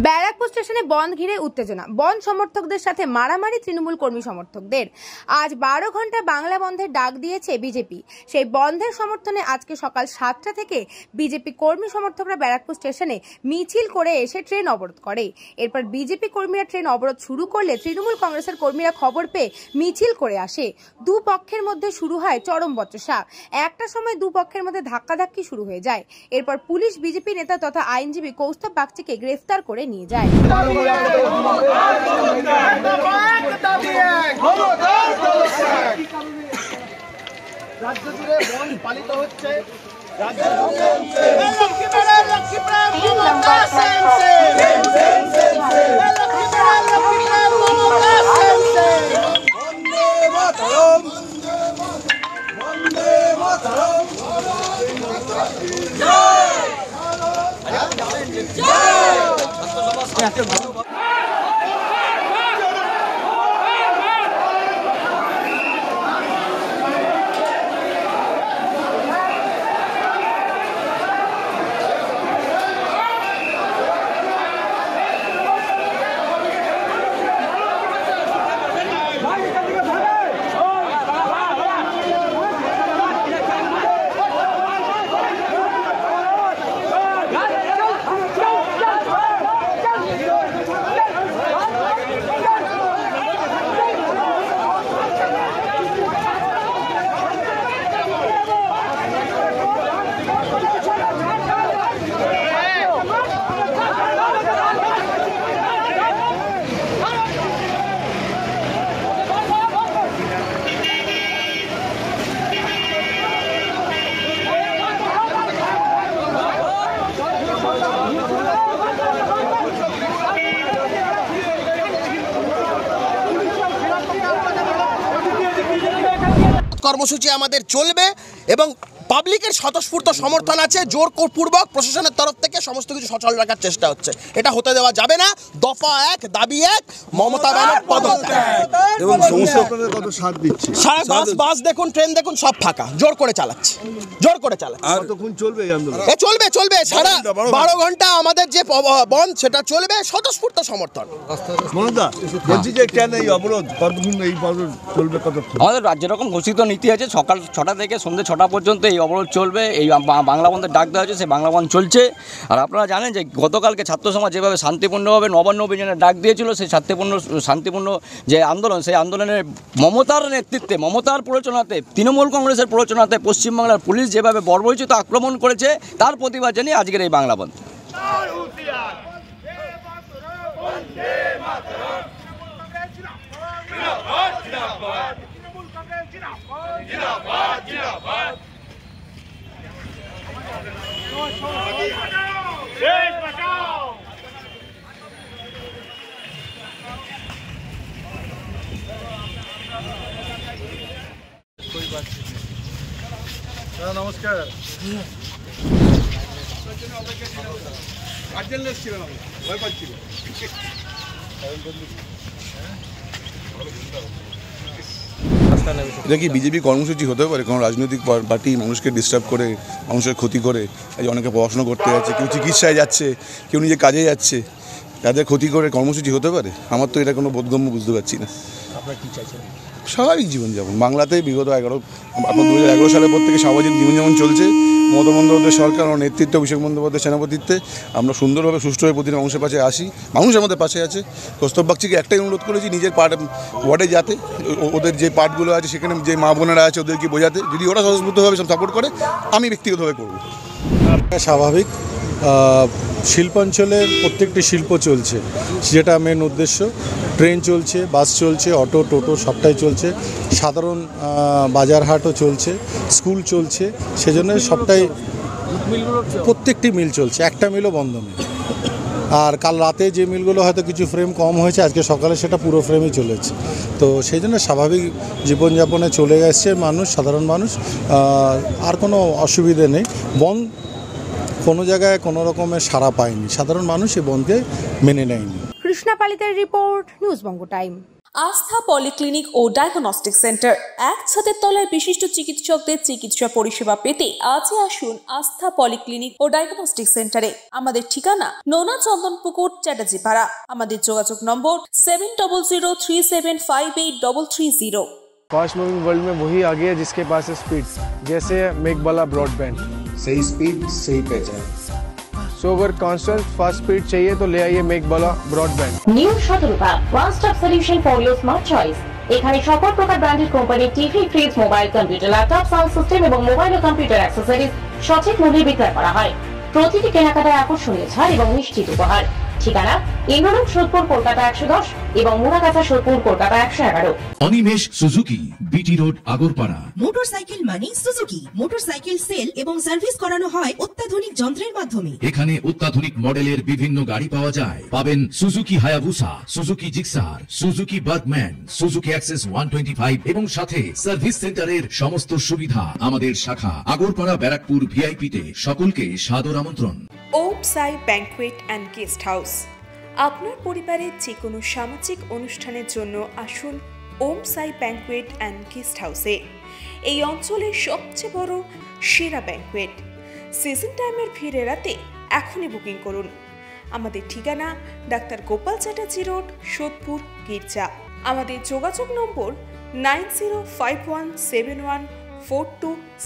ব্যারাকপুর স্টেশনে বন্ধ ঘিরে উত্তেজনা, বন্ধ সমর্থকদের সাথে মারামারি তৃণমূল কর্মী সমর্থকদের। আজ 12 ঘন্টা বাংলা বন্ধের ডাক দিয়েছে বিজেপি। সেই বন্ধের সমর্থনে আজকে সকাল 7টা থেকে বিজেপি কর্মী সমর্থকরা ব্যারাকপুর স্টেশনে মিছিল করে এসে ট্রেন অবরোধ করে। এরপর বিজেপি কর্মীরা ট্রেন অবরোধ শুরু করলে তৃণমূল কংগ্রেসের কর্মীরা খবর পেয়ে মিছিল করে আসে। দুপক্ষের মধ্যে শুরু হয় চরম বচসা। একটা সময় দুপক্ষের মধ্যে ধাক্কাধাক্কি শুরু হয়ে যায়। এরপর পুলিশ বিজেপি নেতা তথা আইনজীবী কৌস্তব বাগচিকে গ্রেফতার করে নিয়ে যায়। রাজ্য জুড়ে বন্ধ পালিত হচ্ছে। কর্মসূচি আমাদের চলবে এবং পাবলিকের স্বতঃস্ফূর্ত সমর্থন আছে। জোরপূর্বক প্রশাসনের তরফ থেকে সমস্ত কিছু সচল রাখার চেষ্টা হচ্ছে। এটা হতে দেওয়া যাবে না। দফা 1 দাবি 1 মমতা ব্যানার্জি পদত্যাগ। এবং সমস্ত আপনাদের কত সাথ দিচ্ছে? সারা বাস দেখুন, ট্রেন দেখুন, সব ফাঁকা। জোর করে চালাচ্ছে। আর কতক্ষণ চলবে এই আন্দোলন? চলবে সারা 12 ঘন্টা আমাদের যে বন্ধ সেটা চলবে। স্বতঃস্ফূর্ত সমর্থন। মনোদা বলছি যে কেন এই অবরোধ, কতক্ষণ এই অবরোধ চলবে? কতক্ষণ? আমাদের যেরকম ঘোষিত নীতি আছে, সকাল 6টা থেকে সন্ধ্যে 6টা পর্যন্ত এই অবরোধ চলবে। এই বাংলা বন্ধের ডাক দেওয়া হয়েছে, সেই বাংলা বন্ধ চলছে। আর আপনারা জানেন যে গতকালকে ছাত্র সমাজ যেভাবে শান্তিপূর্ণভাবে নবান্ন অভিযানের ডাক দিয়েছিল, সেই শান্তিপূর্ণ যে আন্দোলন, সেই আন্দোলনের মমতার নেতৃত্বে, মমতার প্ররোচনাতে, তৃণমূল কংগ্রেসের প্ররোচনাতে পশ্চিমবাংলার পুলিশ যেভাবে বর্বরোচিত আক্রমণ করেছে, তার প্রতিবাদ জানিয়ে আজকের এই বাংলা বন্ধ। নমস্কার। এটা কি বিজেপি কর্মসূচি হতে পারে? কোনো রাজনৈতিক পার্টি মানুষকে ডিস্টার্ব করে, মানুষের ক্ষতি করে, অনেকে পড়াশোনা করতে যাচ্ছে, কেউ চিকিৎসায় যাচ্ছে, কেউ নিজে কাজে যাচ্ছে, তাদের ক্ষতি করে কর্মসূচি হতে পারে? আমার তো এটা কোনো বোধগম্য বুঝতে পারছি না। স্বাভাবিক জীবনযাপন বাংলাতেই বিগত 2011 সালের পর থেকে স্বাভাবিক জীবনযাপন চলছে। মমতা বন্দ্যোপাধ্যায় সরকার ও নেতৃত্বে, অভিষেক বন্দ্যোপাধ্যায় সেনাপতিত্বে আমরা সুন্দরভাবে সুষ্ঠুভাবে প্রতিটি মানুষের পাশে আসি। মানুষ আমাদের পাশে আছে। কৌস্তব বাগচিকে একটাই অনুরোধ করেছি, নিজের ওয়ার্ডে যাতে ওদের যে পার্টগুলো আছে সেখানে যে মা বোনেরা আছে ওদেরকে বোঝাতে। যদি ওরা স্বতঃস্ফূর্তভাবে সব সাপোর্ট করে, আমি ব্যক্তিগতভাবে করব। স্বাভাবিক শিল্পাঞ্চলের প্রত্যেকটি শিল্প চলছে, যেটা মেন উদ্দেশ্য। ট্রেন চলছে, বাস চলছে, অটো টোটো সবটাই চলছে, সাধারণ বাজারহাটও চলছে, স্কুল চলছে। সেজন্য সবটাই প্রত্যেকটি মিল চলছে, একটা মিলও বন্ধ নেই। আর কাল রাতে যে মিলগুলো হয়তো কিছু ফ্রেম কম হয়েছে, আজকে সকালে সেটা পুরো ফ্রেমই চলেছে। তো সেই জন্য স্বাভাবিক জীবনযাপনে চলে গেছে মানুষ, সাধারণ মানুষ। আর কোনো অসুবিধে নেই। বন্ধ কোনো জায়গায় কোনো রকমের সাড়া পায়নি, সাধারণ মানুষ এই বন্ধকে মেনে নেয়নি। কৃষ্ণা পালিতের রিপোর্ট, নিউজ বঙ্গ টাইম। আস্থা পলিক্লিনিক ও ডায়াগনস্টিক সেন্টার, এক ছাদের তলায় বিশিষ্ট চিকিৎসকদের চিকিৎসা পরিষেবা পেতে আজই আসুন আস্থা পলিক্লিনিক ও ডায়াগনস্টিক সেন্টারে। আমাদের ঠিকানা নোনা চন্দনপুকুর, চ্যাটার্জিপাড়া। আমাদের যোগাযোগ নম্বর 7003758330। फास्ट मूविंग वर्ल्ड में वही आगे है जिसके पास है स्पीड, जैसे मेघबाला ब्रॉडबैंड। सही स्पीड सही पहचान। सो अगर कांस्टेंट फास्ट स्पीड चाहिए तो ले आइए मेघबाला ब्रॉडबैंड। নিউ সতর্কতা, one stop solution for your smart choice. এখানে সকল প্রকার ব্র্যান্ডেড কোম্পানির TV, fridge, mobile, computer, laptop, sound system এবং মোবাইল ও কম্পিউটার অ্যাক্সেসরিজ সঠিক মূল্যে বিক্রয় করা হয়। প্রতিটি কেনাকাটায় আকর্ষণীয় ছাড় এবং নিশ্চিত উপহার। ঠিকানা ইন্দ্রনগর, সোদপুর, কলকাতা 110 এবং Muragachha, Sodepur, Kolkata 111। Animesh Suzuki, BT road, Agarpara. Motorcycle মানে সুজুকি। মোটরসাইকেল সেল এবং সার্ভিস করানো হয় অত্যাধুনিক যন্ত্রের মাধ্যমে। এখানে অত্যাধুনিক মডেলের বিভিন্ন গাড়ি পাওয়া যায়। পাবেন Suzuki Hayabusa, Suzuki Gixxer, Suzuki Bergman, Suzuki access 125 এবং সাথে সার্ভিস সেন্টারের সমস্ত সুবিধা। আমাদের শাখা আগরপাড়া, ব্যারাকপুর ভিআইপি তে। সকলকে সাদর আমন্ত্রণ। ওম সাই ব্যাংকুয়েট অ্যান্ড গেস্ট হাউস। আপনার পরিবারের যে কোনো সামাজিক অনুষ্ঠানের জন্য আসুন ওম সাই ব্যাংকুয়েট অ্যান্ড গেস্ট হাউসে। এই অঞ্চলের সবচেয়ে বড় সেরা ব্যাংকুয়েট। সিজন টাইমের ভিড় এড়াতে এখনই বুকিং করুন। আমাদের ঠিকানা ডাক্তার গোপাল চ্যাটার্জি রোড, সোদপুর, গির্জা। আমাদের যোগাযোগ নম্বর 90517142